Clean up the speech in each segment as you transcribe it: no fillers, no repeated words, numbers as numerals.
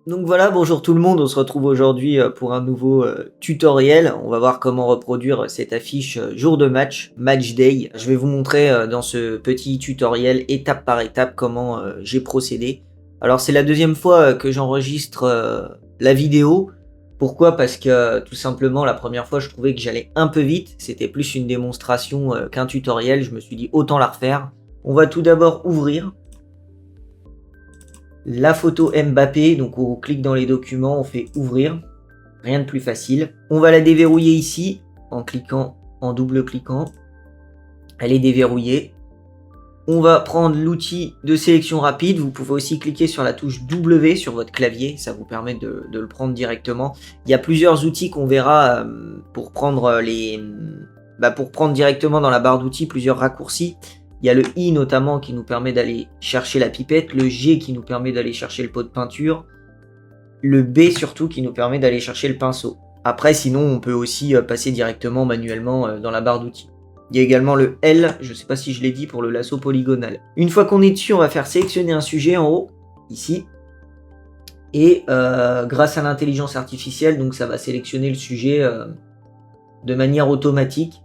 Donc voilà, bonjour tout le monde, on se retrouve aujourd'hui pour un nouveau tutoriel. On va voir comment reproduire cette affiche jour de match, match day. Je vais vous montrer dans ce petit tutoriel étape par étape comment j'ai procédé. Alors c'est la deuxième fois que j'enregistre la vidéo. Pourquoi? Parce que tout simplement la première fois je trouvais que j'allais un peu vite. C'était plus une démonstration qu'un tutoriel. Je me suis dit autant la refaire. On va tout d'abord ouvrir la photo Mbappé, donc on clique dans les documents, on fait ouvrir, rien de plus facile. On va la déverrouiller ici, en cliquant, en double-cliquant. Elle est déverrouillée. On va prendre l'outil de sélection rapide. Vous pouvez aussi cliquer sur la touche W sur votre clavier, ça vous permet de le prendre directement. Il y a plusieurs outils qu'on verra pour prendre pour prendre directement dans la barre d'outils plusieurs raccourcis. Il y a le I notamment qui nous permet d'aller chercher la pipette, le G qui nous permet d'aller chercher le pot de peinture, le B surtout qui nous permet d'aller chercher le pinceau. Après sinon on peut aussi passer directement manuellement dans la barre d'outils. Il y a également le L, je ne sais pas si je l'ai dit, pour le lasso polygonal. Une fois qu'on est dessus, on va faire sélectionner un sujet en haut, ici. Et grâce à l'intelligence artificielle, donc ça va sélectionner le sujet de manière automatique.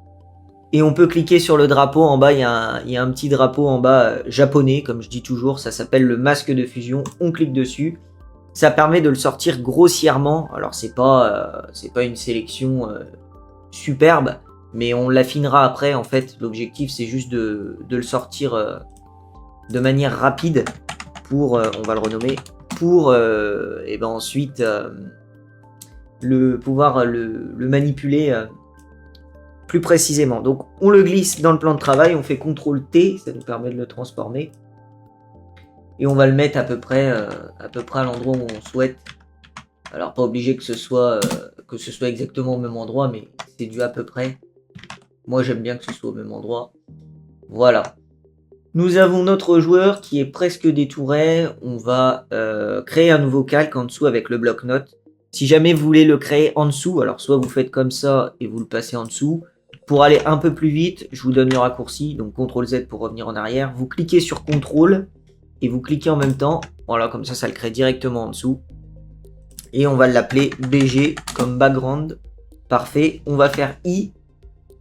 Et on peut cliquer sur le drapeau, en bas il y a un petit drapeau en bas japonais, comme je dis toujours, ça s'appelle le masque de fusion, on clique dessus. Ça permet de le sortir grossièrement, alors c'est pas une sélection superbe, mais on l'affinera après, en fait, l'objectif c'est juste de le sortir de manière rapide pour, on va le renommer, pour ensuite pouvoir le manipuler plus précisément. Donc on le glisse dans le plan de travail, on fait CTRL T, ça nous permet de le transformer. Et on va le mettre à peu près à l'endroit où on souhaite. Alors pas obligé que ce soit exactement au même endroit, mais c'est du à peu près. Moi j'aime bien que ce soit au même endroit. Voilà. Nous avons notre joueur qui est presque détouré. On va créer un nouveau calque en dessous avec le bloc-notes. Si jamais vous voulez le créer en dessous, alors soit vous faites comme ça et vous le passez en dessous. Pour aller un peu plus vite, je vous donne le raccourci, donc CTRL Z pour revenir en arrière. Vous cliquez sur CTRL et vous cliquez en même temps. Voilà, comme ça le crée directement en dessous. Et on va l'appeler BG comme background. Parfait. On va faire I.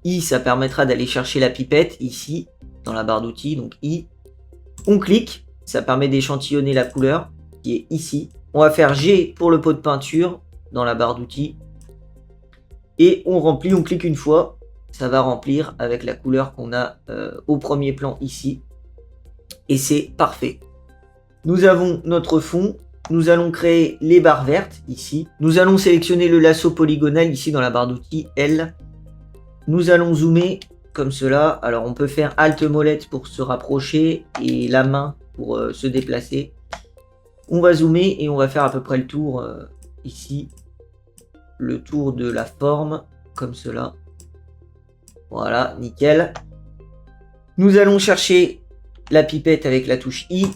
I, ça permettra d'aller chercher la pipette ici, dans la barre d'outils, donc I. On clique, ça permet d'échantillonner la couleur qui est ici. On va faire G pour le pot de peinture dans la barre d'outils. Et on remplit, on clique une fois. Ça va remplir avec la couleur qu'on a au premier plan ici. Et c'est parfait. Nous avons notre fond. Nous allons créer les barres vertes ici. Nous allons sélectionner le lasso polygonal ici dans la barre d'outils L. Nous allons zoomer comme cela. Alors on peut faire Alt molette pour se rapprocher et la main pour se déplacer. On va zoomer et on va faire à peu près le tour ici. Le tour de la forme comme cela. Voilà, nickel. Nous allons chercher la pipette avec la touche I.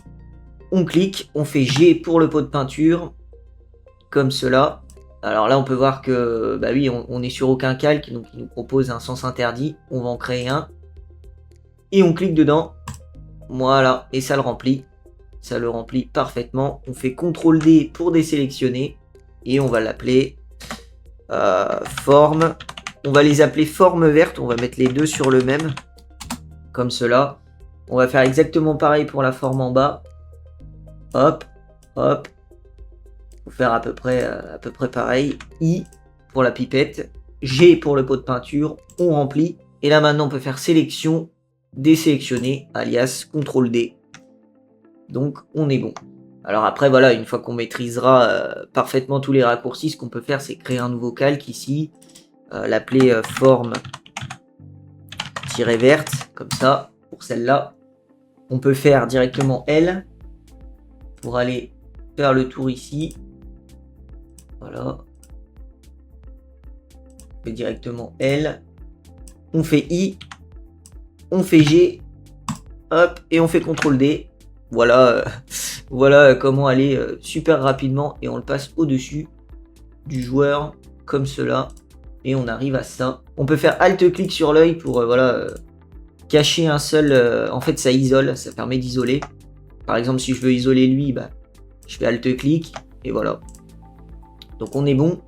On clique, on fait G pour le pot de peinture, comme cela. Alors là, on peut voir que, bah oui, on est sur aucun calque, donc il nous propose un sens interdit. On va en créer un. Et on clique dedans. Voilà, et ça le remplit. Ça le remplit parfaitement. On fait CTRL D pour désélectionner. Et on va l'appeler forme. On va les appeler forme verte. On va mettre les deux sur le même. Comme cela. On va faire exactement pareil pour la forme en bas. Hop, hop. Faut faire à peu près pareil. I pour la pipette. G pour le pot de peinture. On remplit. Et là maintenant on peut faire sélection, désélectionner, alias CTRL D. Donc on est bon. Alors après voilà, une fois qu'on maîtrisera parfaitement tous les raccourcis, ce qu'on peut faire c'est créer un nouveau calque ici. L'appeler forme-verte, comme ça, pour celle-là. On peut faire directement L pour aller faire le tour ici. Voilà. On fait directement L. On fait I. On fait G. Hop. Et on fait CTRL D. Voilà, voilà comment aller super rapidement. Et on le passe au-dessus du joueur, comme cela. Et on arrive à ça. On peut faire Alt-clic sur l'œil pour cacher un seul... en fait, ça isole, ça permet d'isoler. Par exemple, si je veux isoler lui, je fais Alt-clic. Et voilà. Donc on est bon.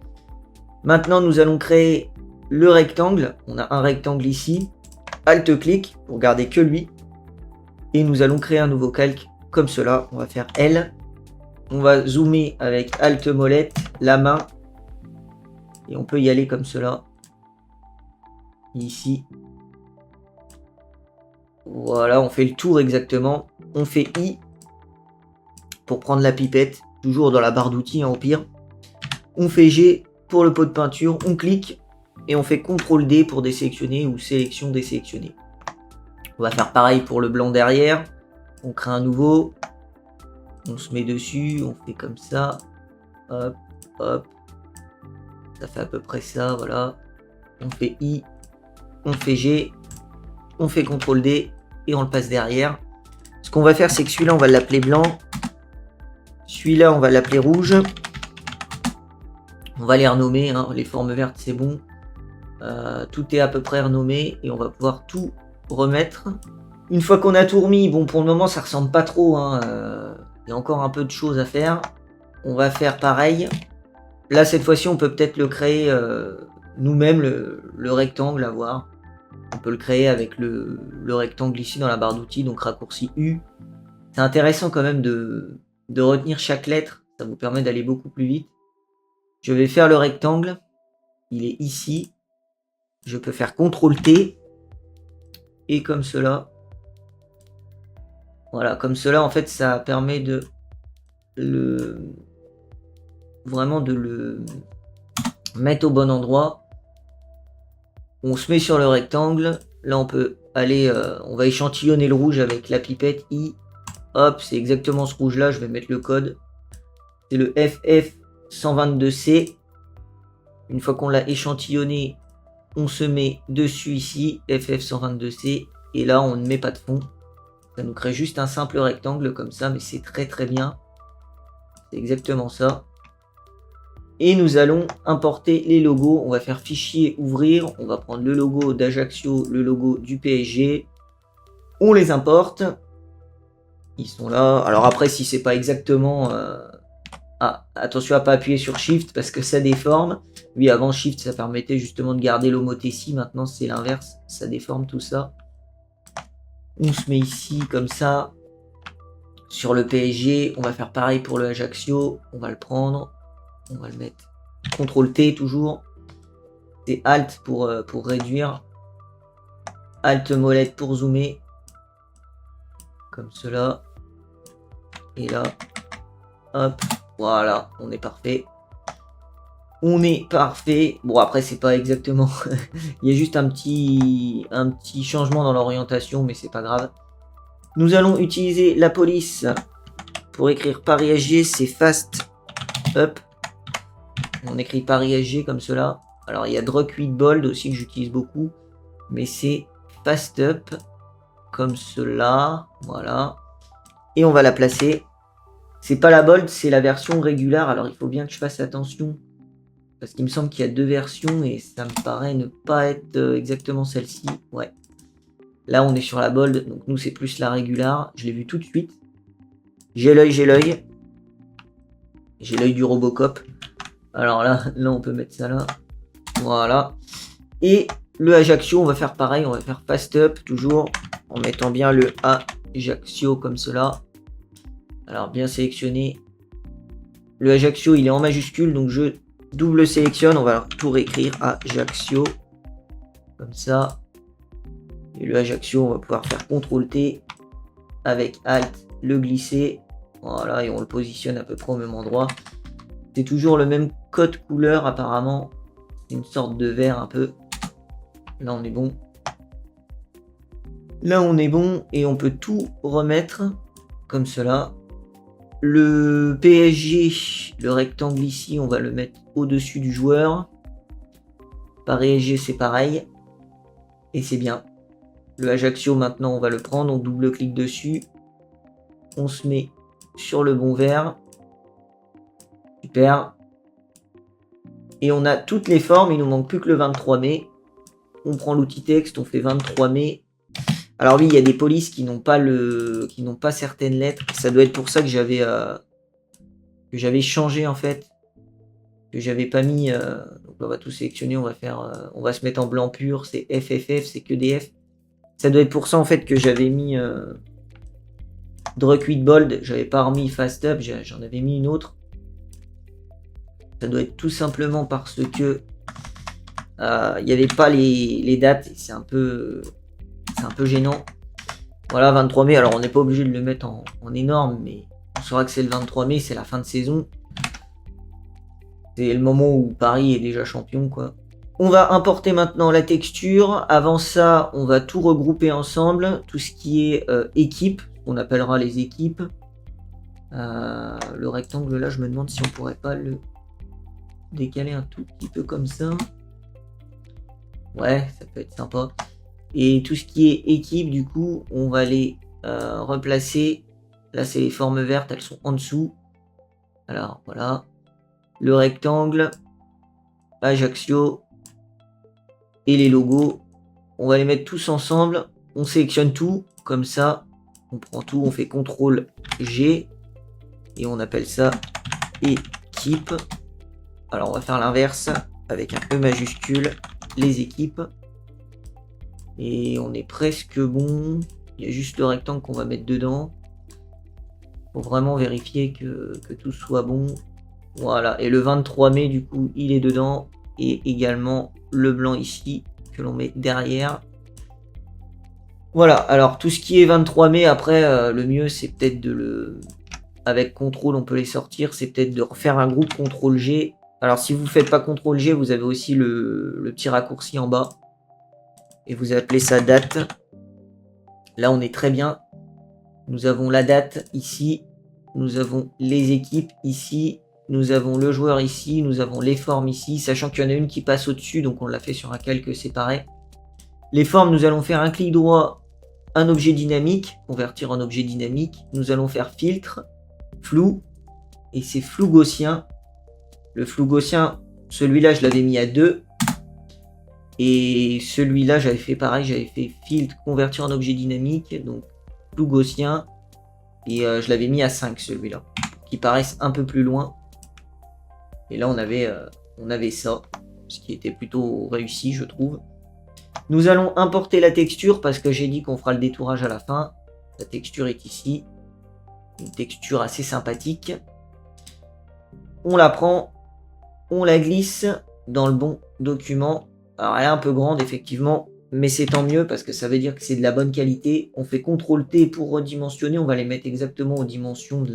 Maintenant, nous allons créer le rectangle. On a un rectangle ici. Alt-clic pour garder que lui. Et nous allons créer un nouveau calque comme cela. On va faire L. On va zoomer avec Alt-molette, la main. Et on peut y aller comme cela. Ici. Voilà, on fait le tour exactement. On fait I pour prendre la pipette. Toujours dans la barre d'outils, hein, au pire. On fait G pour le pot de peinture. On clique et on fait CTRL D pour désélectionner ou sélection désélectionner. On va faire pareil pour le blanc derrière. On crée un nouveau. On se met dessus. On fait comme ça. Hop, hop. Ça fait à peu près ça, voilà. On fait I. On fait G. On fait CTRL D. Et on le passe derrière. Ce qu'on va faire, c'est que celui-là, on va l'appeler blanc. Celui-là, on va l'appeler rouge. On va les renommer. Hein. Les formes vertes, c'est bon. Tout est à peu près renommé. Et on va pouvoir tout remettre. Une fois qu'on a tout remis, bon, pour le moment, ça ressemble pas trop. Hein. Il y a encore un peu de choses à faire. On va faire pareil. Là, cette fois-ci, on peut peut-être le créer nous-mêmes, le rectangle à voir. On peut le créer avec le rectangle ici dans la barre d'outils, donc raccourci U. C'est intéressant quand même de retenir chaque lettre. Ça vous permet d'aller beaucoup plus vite. Je vais faire le rectangle. Il est ici. Je peux faire CTRL T. Et comme cela. Voilà, comme cela, en fait, ça permet de vraiment de le mettre au bon endroit. On se met sur le rectangle. Là, on peut aller, on va échantillonner le rouge avec la pipette I. Hop, c'est exactement ce rouge-là. Je vais mettre le code. C'est le FF122C. Une fois qu'on l'a échantillonné, on se met dessus ici, FF122C. Et là, on ne met pas de fond. Ça nous crée juste un simple rectangle comme ça, mais c'est très très bien. C'est exactement ça. Et nous allons importer les logos. On va faire fichier, ouvrir. On va prendre le logo d'Ajaccio, le logo du PSG. On les importe. Ils sont là. Alors après, si c'est pas exactement... Ah, attention à pas appuyer sur Shift parce que ça déforme. Oui, avant Shift, ça permettait justement de garder l'homothétie. Maintenant, c'est l'inverse. Ça déforme tout ça. On se met ici comme ça. Sur le PSG, on va faire pareil pour le Ajaccio. On va le prendre. On va le mettre. CTRL T toujours. C'est Alt pour réduire. Alt molette pour zoomer. Comme cela. Et là. Hop. Voilà. On est parfait. On est parfait. Bon, après, c'est pas exactement... Il y a juste un petit changement dans l'orientation, mais c'est pas grave. Nous allons utiliser la police pour écrire Paris SG. C'est Fast Up. On écrit Paris SG comme cela. Alors, il y a Drug 8 Bold aussi que j'utilise beaucoup. Mais c'est Fast Up. Comme cela. Voilà. Et on va la placer. C'est pas la Bold, c'est la version régulière. Alors, il faut bien que je fasse attention. Parce qu'il me semble qu'il y a deux versions et ça me paraît ne pas être exactement celle-ci. Ouais. Là, on est sur la Bold. Donc, nous, c'est plus la régulière. Je l'ai vu tout de suite. J'ai l'œil, j'ai l'œil. J'ai l'œil du Robocop. Alors là, on peut mettre ça là. Voilà. Et le Ajaccio, on va faire pareil. On va faire Fast Up, toujours. En mettant bien le Ajaccio comme cela. Alors, bien sélectionné. Le Ajaccio, il est en majuscule. Donc, je double sélectionne. On va tout réécrire. Ajaccio. Comme ça. Et le Ajaccio, on va pouvoir faire CTRL T. Avec Alt, le glisser. Voilà. Et on le positionne à peu près au même endroit. C'est toujours le même code couleur apparemment. C'est une sorte de vert un peu. Là on est bon. Là on est bon et on peut tout remettre comme cela. Le PSG, le rectangle ici, on va le mettre au-dessus du joueur. Paris SG c'est pareil. Et c'est bien. Le Ajaccio maintenant on va le prendre, on double-clique dessus. On se met sur le bon vert. Super. Et on a toutes les formes, il nous manque plus que le 23 mai. On prend l'outil texte, on fait 23 mai. Alors oui, il y a des polices qui n'ont pas certaines lettres. Ça doit être pour ça que j'avais que j'avais changé en fait, que j'avais pas mis. Donc on va tout sélectionner, on va se mettre en blanc pur, c'est FFF, c'est que des F. Ça doit être pour ça en fait que j'avais mis Draw Quit Bold, j'avais pas remis Fast Up, j'en avais mis une autre. Ça doit être tout simplement parce que il n'y avait pas les dates, et c'est un peu gênant. Voilà, 23 mai, alors on n'est pas obligé de le mettre en énorme, mais on saura que c'est le 23 mai, c'est la fin de saison. C'est le moment où Paris est déjà champion, quoi. On va importer maintenant la texture. Avant ça, on va tout regrouper ensemble. Tout ce qui est équipe, on appellera les équipes. Le rectangle là, je me demande si on pourrait pas le décaler un tout petit peu comme ça. Ouais, ça peut être sympa. Et tout ce qui est équipe, du coup, on va les replacer. Là, c'est les formes vertes, elles sont en dessous. Alors, voilà. Le rectangle, Ajaccio et les logos. On va les mettre tous ensemble. On sélectionne tout, comme ça. On prend tout, on fait CTRL G. Et on appelle ça équipe. Alors, on va faire l'inverse avec un E majuscule. Les équipes. Et on est presque bon. Il y a juste le rectangle qu'on va mettre dedans. Faut vraiment vérifier que tout soit bon. Voilà. Et le 23 mai, du coup, il est dedans. Et également le blanc ici, que l'on met derrière. Voilà. Alors, tout ce qui est 23 mai, après, le mieux, c'est peut-être de le... Avec CTRL, on peut les sortir. C'est peut-être de refaire un groupe CTRL G. Alors, si vous ne faites pas CTRL G, vous avez aussi le petit raccourci en bas. Et vous appelez ça date. Là, on est très bien. Nous avons la date ici. Nous avons les équipes ici. Nous avons le joueur ici. Nous avons les formes ici. Sachant qu'il y en a une qui passe au-dessus. Donc, on l'a fait sur un calque séparé. Les formes, nous allons faire un clic droit. Un objet dynamique. Convertir en objet dynamique. Nous allons faire filtre. Flou. Et c'est flou gaussien. Le flou gaussien, celui-là, je l'avais mis à 2. Et celui-là, j'avais fait pareil, j'avais fait filtre, convertir en objet dynamique, donc flou gaussien. Et je l'avais mis à 5 celui-là, qui paraissent un peu plus loin. Et là, on avait ça, ce qui était plutôt réussi, je trouve. Nous allons importer la texture, parce que j'ai dit qu'on fera le détourage à la fin. La texture est ici. Une texture assez sympathique. On la prend, on la glisse dans le bon document. Alors elle est un peu grande effectivement, mais c'est tant mieux parce que ça veut dire que c'est de la bonne qualité. On fait CTRL T pour redimensionner, on va les mettre exactement aux dimensions de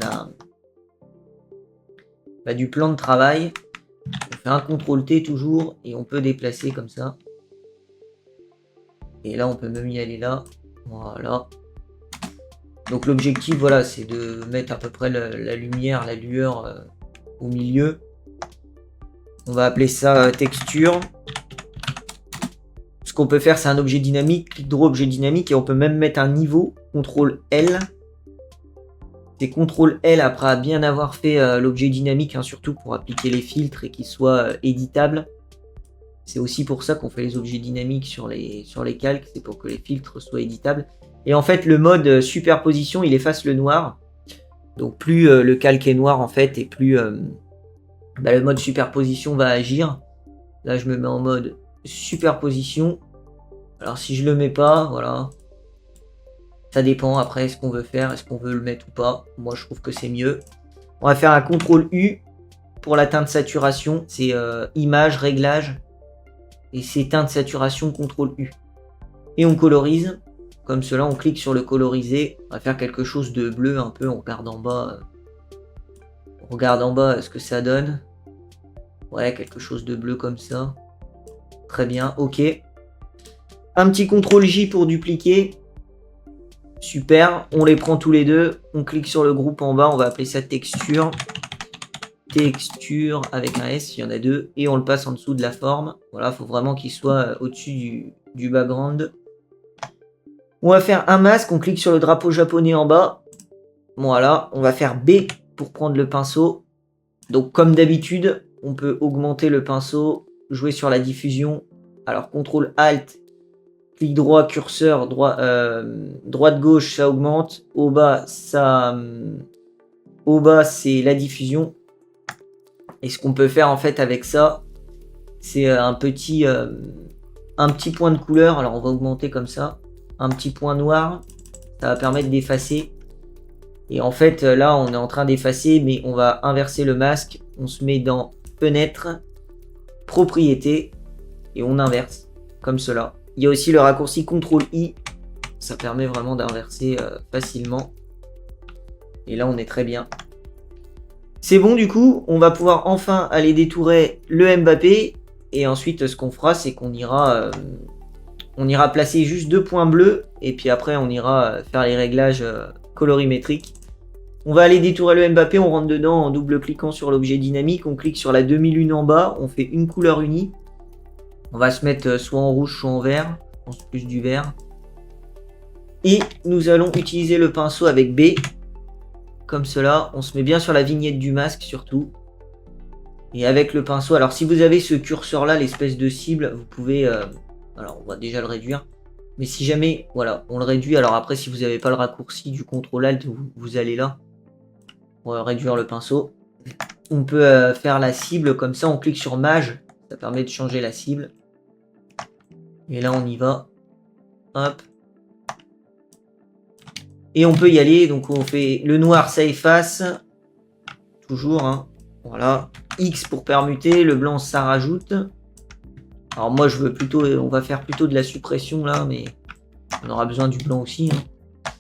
du plan de travail. On fait un CTRL T toujours et on peut déplacer comme ça. Et là on peut même y aller là. Voilà. Donc l'objectif voilà, c'est de mettre à peu près la lumière, la lueur au milieu. On va appeler ça texture. Ce qu'on peut faire, c'est un objet dynamique, clic droit objet dynamique, et on peut même mettre un niveau, CTRL L. C'est CTRL L après bien avoir fait l'objet dynamique, hein, surtout pour appliquer les filtres et qu'il soit éditable. C'est aussi pour ça qu'on fait les objets dynamiques sur les calques, c'est pour que les filtres soient éditables. Et en fait, le mode superposition, il efface le noir. Donc plus le calque est noir en fait, et plus le mode superposition va agir. Là, je me mets en mode superposition. Alors si je le mets pas, voilà. Ça dépend après ce qu'on veut faire, est-ce qu'on veut le mettre ou pas. Moi je trouve que c'est mieux. On va faire un CTRL U pour la teinte saturation. C'est image, réglage. Et c'est teinte saturation, CTRL U. Et on colorise. Comme cela, on clique sur le coloriser. On va faire quelque chose de bleu un peu. On regarde en bas. On regarde en bas ce que ça donne. Ouais, quelque chose de bleu comme ça. Très bien, ok. Un petit CTRL J pour dupliquer. Super, on les prend tous les deux. On clique sur le groupe en bas, on va appeler ça texture. Texture avec un S, il y en a deux. Et on le passe en dessous de la forme. Voilà, il faut vraiment qu'il soit au-dessus du background. On va faire un masque, on clique sur le drapeau japonais en bas. Voilà, on va faire B pour prendre le pinceau. Donc comme d'habitude, on peut augmenter le pinceau, jouer sur la diffusion. Alors CTRL ALT, clic droit, curseur, droite-gauche, ça augmente. Au bas, c'est la diffusion. Et ce qu'on peut faire en fait avec ça, c'est un petit point de couleur. Alors on va augmenter comme ça. Un petit point noir. Ça va permettre d'effacer. Et en fait là on est en train d'effacer, mais on va inverser le masque. On se met dans fenêtre, propriété, et on inverse comme cela. Il y a aussi le raccourci CTRL-I. Ça permet vraiment d'inverser facilement. Et là on est très bien. C'est bon, du coup, on va pouvoir enfin aller détourer le Mbappé. Et ensuite, ce qu'on fera, c'est qu'on ira, placer juste 2 points bleus. Et puis après, on ira faire les réglages colorimétriques. On va aller détourer le Mbappé, on rentre dedans en double-cliquant sur l'objet dynamique. On clique sur la demi-lune en bas, on fait une couleur unie. On va se mettre soit en rouge, soit en vert. Je pense plus du vert. Et nous allons utiliser le pinceau avec B. Comme cela, on se met bien sur la vignette du masque surtout. Et avec le pinceau, alors si vous avez ce curseur là, l'espèce de cible, vous pouvez, alors on va déjà le réduire. Mais si jamais, voilà, on le réduit, alors après si vous n'avez pas le raccourci du CTRL-ALT, vous allez là, pour réduire le pinceau. On peut faire la cible comme ça, on clique sur Mage, ça permet de changer la cible. Et là on y va, hop. Et on peut y aller, donc on fait le noir, ça efface. Toujours, hein. Voilà. X pour permuter, le blanc, ça rajoute. Alors moi, je veux plutôt, on va faire plutôt de la suppression là, mais on aura besoin du blanc aussi. Hein.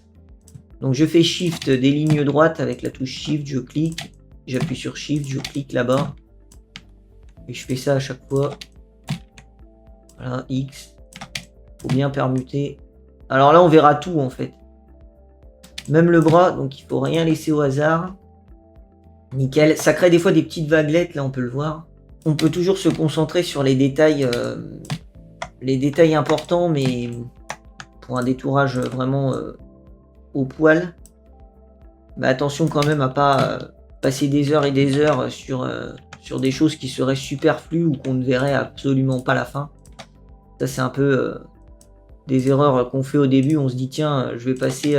Donc je fais Shift des lignes droites avec la touche Shift, je clique. J'appuie sur Shift, je clique là-bas. Et je fais ça à chaque fois. Voilà, X. Faut bien permuter. Alors là, on verra tout en fait. Même le bras, donc il faut rien laisser au hasard. Nickel. Ça crée des fois des petites vaguelettes, là on peut le voir. On peut toujours se concentrer sur les détails importants, mais pour un détourage vraiment au poil. Mais attention quand même à pas passer des heures et des heures sur des choses qui seraient superflues ou qu'on ne verrait absolument pas la fin. Ça c'est un peu des erreurs qu'on fait au début. On se dit tiens, je vais passer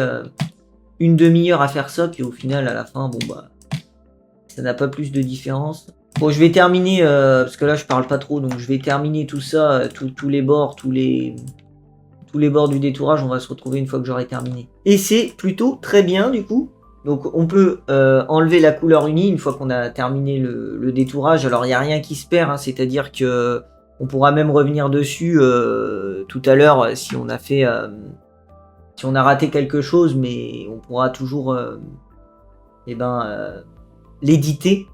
une demi-heure à faire ça, puis au final à la fin, bon bah ça n'a pas plus de différence. Bon, je vais terminer, parce que là je parle pas trop, donc je vais terminer tout ça, tous les bords, tous les bords du détourage, on va se retrouver une fois que j'aurai terminé. Et c'est plutôt très bien du coup. Donc on peut enlever la couleur unie une fois qu'on a terminé le détourage. Alors il n'y a rien qui se perd, hein, c'est-à-dire que on pourra même revenir dessus tout à l'heure si on a fait... si on a raté quelque chose, mais on pourra toujours l'éditer.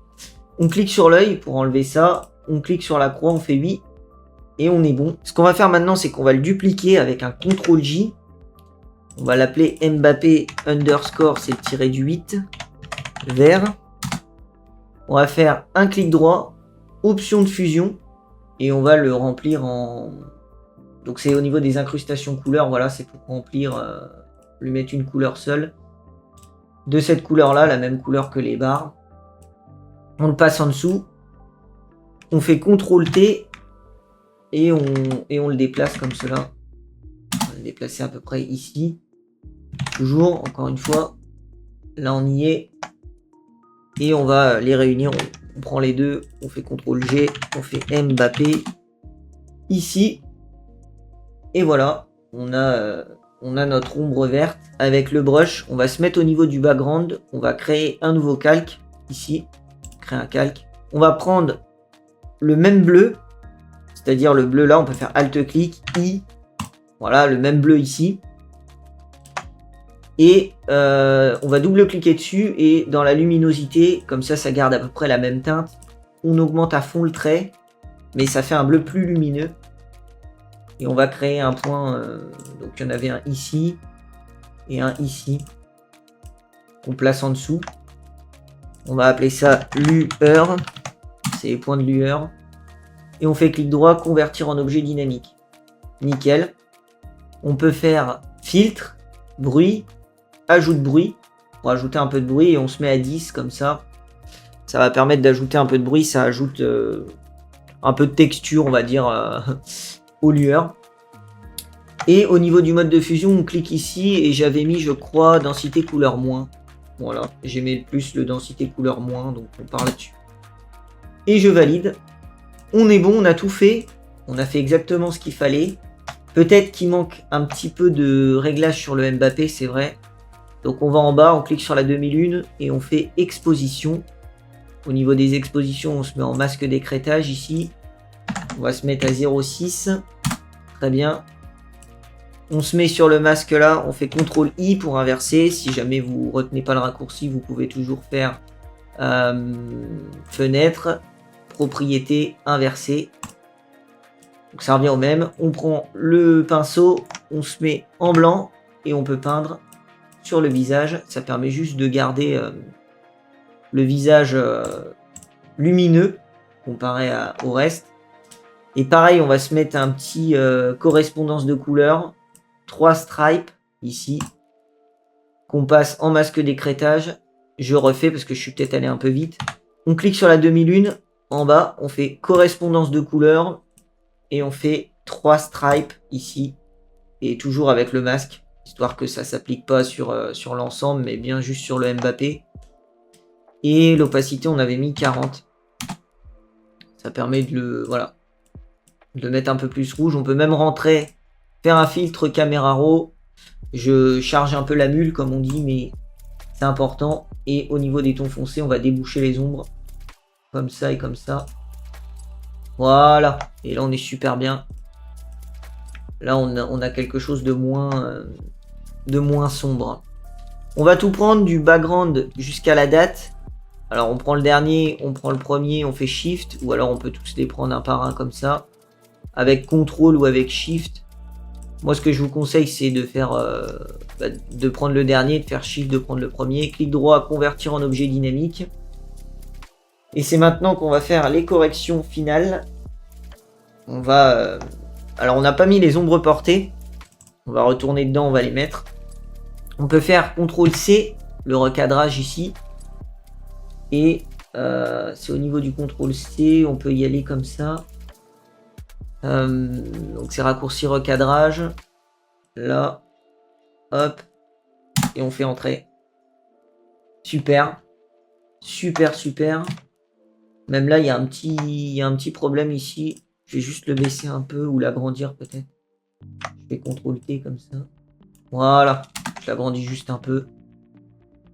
On clique sur l'œil pour enlever ça. On clique sur la croix, on fait oui. Et on est bon. Ce qu'on va faire maintenant, c'est qu'on va le dupliquer avec un CTRL-J. On va l'appeler Mbappé underscore, c'est le tiré du 8. Vert. On va faire un clic droit. Option de fusion. Et on va le remplir en... Donc c'est au niveau des incrustations couleurs, voilà, c'est pour remplir, lui mettre une couleur seule. De cette couleur-là, la même couleur que les barres. On le passe en dessous. On fait CTRL-T et on le déplace comme cela. On va le déplacer à peu près ici. Toujours, encore une fois. Là, on y est. Et on va les réunir. On prend les deux. On fait CTRL-G. On fait Mbappé. Ici. Et voilà. On a notre ombre verte. Avec le brush, on va se mettre au niveau du background. On va créer un nouveau calque. Ici. Créer un calque. On va prendre le même bleu. C'est-à-dire le bleu là. On peut faire Alt-clic. I. Voilà, le même bleu ici. Et on va double-cliquer dessus et dans la luminosité, comme ça garde à peu près la même teinte. On augmente à fond le trait, mais ça fait un bleu plus lumineux. Et on va créer un point, donc il y en avait un ici et un ici, qu'on place en dessous. On va appeler ça lueur, c'est les points de lueur. Et on fait clic droit, convertir en objet dynamique. Nickel. On peut faire filtre, bruit, ajout de bruit, pour ajouter un peu de bruit et on se met à 10 comme ça. Ça va permettre d'ajouter un peu de bruit, ça ajoute un peu de texture, on va dire, aux lueurs. Et au niveau du mode de fusion, on clique ici et j'avais mis, je crois, densité couleur moins. Voilà, j'ai mis plus le densité couleur moins, donc on part là-dessus. Et je valide. On est bon, on a tout fait. On a fait exactement ce qu'il fallait. Peut-être qu'il manque un petit peu de réglage sur le Mbappé, c'est vrai. Donc on va en bas, on clique sur la demi-lune et on fait exposition. Au niveau des expositions, on se met en masque d'écrêtage ici. On va se mettre à 0,6. Très bien. On se met sur le masque là, on fait CTRL-I pour inverser. Si jamais vous retenez pas le raccourci, vous pouvez toujours faire fenêtre, propriété, inverser. Donc ça revient au même. On prend le pinceau, on se met en blanc et on peut peindre sur le visage. Ça permet juste de garder le visage lumineux comparé au reste. Et pareil, on va se mettre un petit correspondance de couleurs. 3 stripes ici. Qu'on passe en masque d'écrêtage. Je refais parce que je suis peut-être allé un peu vite. On clique sur la demi-lune. En bas, on fait correspondance de couleurs. Et on fait 3 stripes ici. Et toujours avec le masque. Histoire que ça ne s'applique pas sur l'ensemble, mais bien juste sur le Mbappé. Et l'opacité, on avait mis 40. Ça permet de le mettre un peu plus rouge. On peut même rentrer, faire un filtre caméra raw. Je charge un peu la mule, comme on dit, mais c'est important. Et au niveau des tons foncés, on va déboucher les ombres. Comme ça et comme ça. Voilà. Et là, on est super bien. Là, on a quelque chose de moins sombre. On va tout prendre du background jusqu'à la date. Alors, on prend le dernier, on prend le premier, on fait Shift. Ou alors, on peut tous les prendre un par un comme ça. Avec CTRL ou avec Shift. Moi, ce que je vous conseille, c'est de faire, de prendre le dernier, de faire Shift, de prendre le premier. Clic droit, convertir en objet dynamique. Et c'est maintenant qu'on va faire les corrections finales. On va... alors, on n'a pas mis les ombres portées. On va retourner dedans, on va les mettre. On peut faire CTRL-C, le recadrage ici. Et c'est au niveau du CTRL-C, on peut y aller comme ça. Donc c'est raccourci recadrage. Là. Hop. Et on fait entrer. Super. Super, super. Même là, il y a un petit problème ici. Je vais juste le baisser un peu ou l'agrandir peut-être. Je fais CTRL-T comme ça. Voilà. Je l'agrandis juste un peu.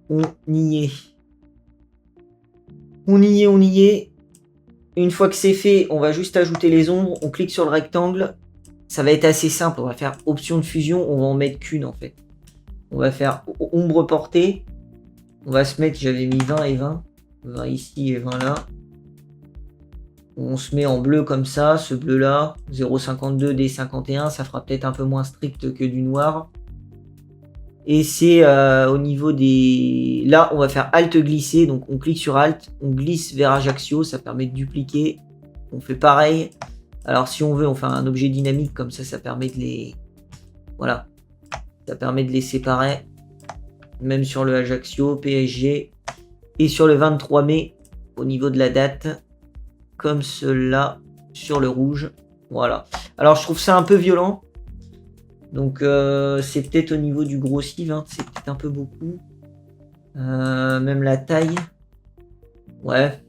On y est. On y est, on y est. Une fois que c'est fait, on va juste ajouter les ombres. On clique sur le rectangle. Ça va être assez simple. On va faire option de fusion. On va en mettre qu'une en fait. On va faire ombre portée. On va se mettre, j'avais mis 20 et 20. 20 ici et 20 là. On se met en bleu comme ça. Ce bleu là. 0,52 D51. Ça fera peut-être un peu moins strict que du noir. Et c'est au niveau des... Là, on va faire Alt glisser. Donc, on clique sur Alt. On glisse vers Ajaccio. Ça permet de dupliquer. On fait pareil. Alors, si on veut, on fait un objet dynamique. Comme ça, ça permet de les... Voilà. Ça permet de les séparer. Même sur le Ajaccio, PSG. Et sur le 23 mai, au niveau de la date. Comme cela, sur le rouge. Voilà. Alors, je trouve ça un peu violent. Donc c'est peut-être au niveau du grossive, hein, c'est peut-être un peu beaucoup. Même la taille. Ouais.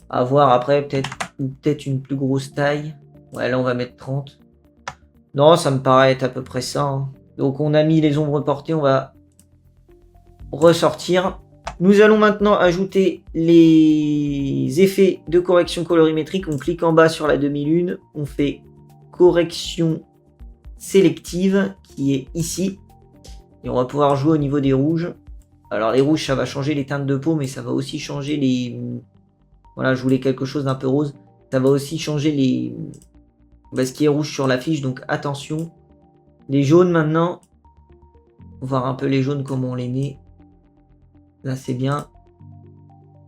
À voir après, peut-être une plus grosse taille. Ouais, là on va mettre 30. Non, ça me paraît être à peu près ça. Hein. Donc on a mis les ombres portées, on va ressortir. Nous allons maintenant ajouter les effets de correction colorimétrique. On clique en bas sur la demi-lune. On fait correction sélective qui est ici et on va pouvoir jouer au niveau des rouges. Alors les rouges ça va changer les teintes de peau mais ça va aussi changer les... Voilà, je voulais quelque chose d'un peu rose. Ça va aussi changer les... ce qui est rouge sur l'affiche, donc attention. Les jaunes maintenant. Voir un peu les jaunes comment on les met. Là c'est bien.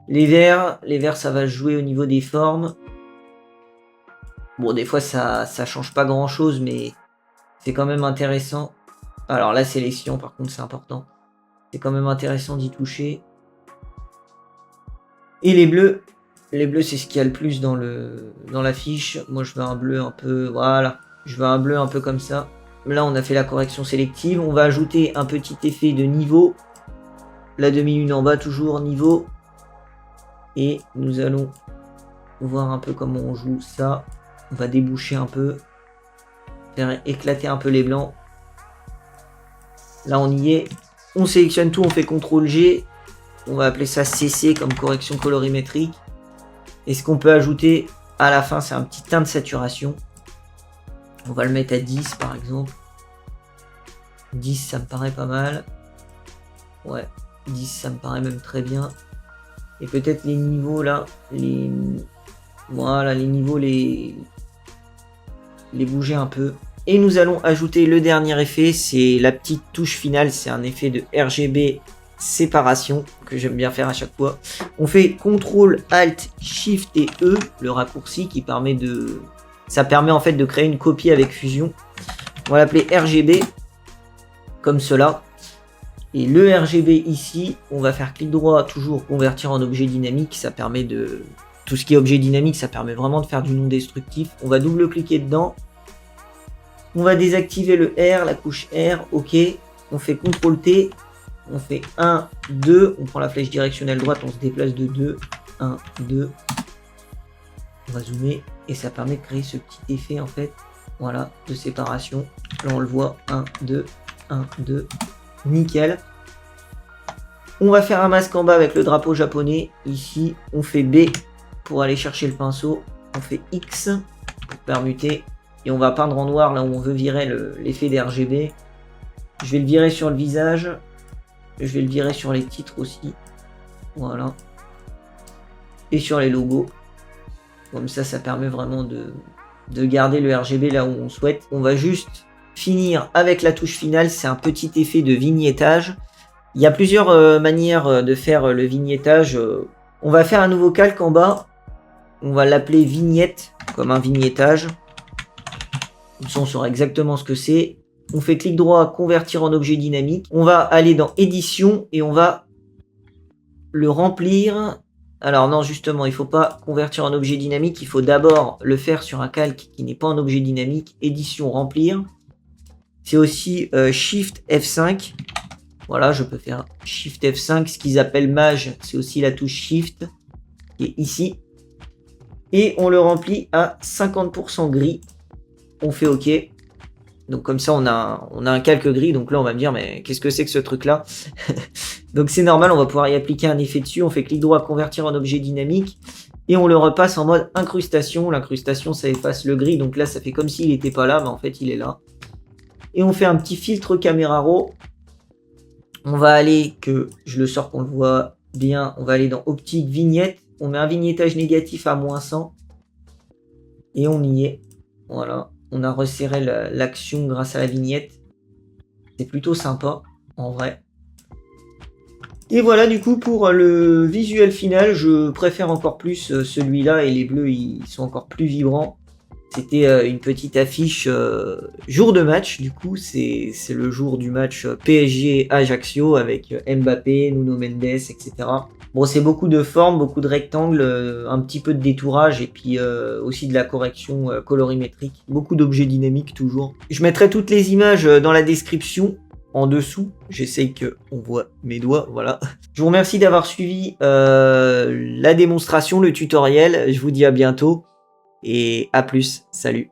Les verts ça va jouer au niveau des formes. Bon des fois ça change pas grand chose mais c'est quand même intéressant. Alors la sélection par contre c'est important. C'est quand même intéressant d'y toucher. Et les bleus c'est ce qu'il y a le plus dans la fiche. Moi je veux un bleu un peu... Voilà. Je veux un bleu un peu comme ça. Là on a fait la correction sélective. On va ajouter un petit effet de niveau. La demi-lune en bas toujours niveau. Et nous allons voir un peu comment on joue ça. On va déboucher un peu, faire éclater un peu les blancs. Là on y est. On sélectionne tout, on fait CTRL G. On va appeler ça CC comme correction colorimétrique. Et ce qu'on peut ajouter à la fin, c'est un petit teint de saturation. On va le mettre à 10 par exemple. 10 ça me paraît pas mal. Ouais, 10 ça me paraît même très bien. Et peut-être les niveaux là, voilà, les niveaux, les bouger un peu. Et nous allons ajouter le dernier effet, c'est la petite touche finale, c'est un effet de RGB séparation que j'aime bien faire à chaque fois. On fait CTRL ALT SHIFT et E, le raccourci qui permet de... Ça permet en fait de créer une copie avec Fusion. On va l'appeler RGB, comme cela. Et le RGB ici, on va faire clic droit, toujours convertir en objet dynamique, ça permet de... Tout ce qui est objet dynamique, ça permet vraiment de faire du non destructif. On va double-cliquer dedans. On va désactiver le R, la couche R, ok. On fait CTRL T, on fait 1, 2, on prend la flèche directionnelle droite, on se déplace de 2, 1, 2. On va zoomer et ça permet de créer ce petit effet en fait, voilà, de séparation. Là on le voit, 1, 2, 1, 2, nickel. On va faire un masque en bas avec le drapeau japonais. Ici, on fait B pour aller chercher le pinceau. On fait X pour permuter. Et on va peindre en noir là où on veut virer l'effet des RGB. Je vais le virer sur le visage. Je vais le virer sur les titres aussi. Voilà. Et sur les logos. Comme ça permet vraiment de garder le RGB là où on souhaite. On va juste finir avec la touche finale. C'est un petit effet de vignettage. Il y a plusieurs manières de faire le vignettage. On va faire un nouveau calque en bas. On va l'appeler vignette, comme un vignettage. Comme ça, on saura exactement ce que c'est. On fait clic droit, convertir en objet dynamique. On va aller dans édition et on va le remplir. Alors non, justement, il ne faut pas convertir en objet dynamique. Il faut d'abord le faire sur un calque qui n'est pas un objet dynamique. Édition, remplir. C'est aussi Shift F5. Voilà, je peux faire Shift F5. Ce qu'ils appellent Mage, c'est aussi la touche Shift qui est ici. Et on le remplit à 50% gris. On fait OK. Donc comme ça, on a un calque gris. Donc là, on va me dire, mais qu'est-ce que c'est que ce truc-là? Donc c'est normal, on va pouvoir y appliquer un effet dessus. On fait clic droit, convertir en objet dynamique. Et on le repasse en mode incrustation. L'incrustation, ça efface le gris. Donc là, ça fait comme s'il n'était pas là, mais en fait, il est là. Et on fait un petit filtre caméra raw. On va aller, que je le sors qu'on le voit bien, on va aller dans optique, vignette. On met un vignettage négatif à -100. Et on y est. Voilà. On a resserré l'action grâce à la vignette. C'est plutôt sympa, en vrai. Et voilà, du coup, pour le visuel final, je préfère encore plus celui-là. Et les bleus, ils sont encore plus vibrants. C'était une petite affiche jour de match, du coup, c'est le jour du match PSG-Ajaccio avec Mbappé, Nuno Mendes, etc. Bon, c'est beaucoup de formes, beaucoup de rectangles, un petit peu de détourage et puis aussi de la correction colorimétrique. Beaucoup d'objets dynamiques toujours. Je mettrai toutes les images dans la description en dessous. J'essaye qu'on voit mes doigts, voilà. Je vous remercie d'avoir suivi la démonstration, le tutoriel. Je vous dis à bientôt. Et à plus, salut.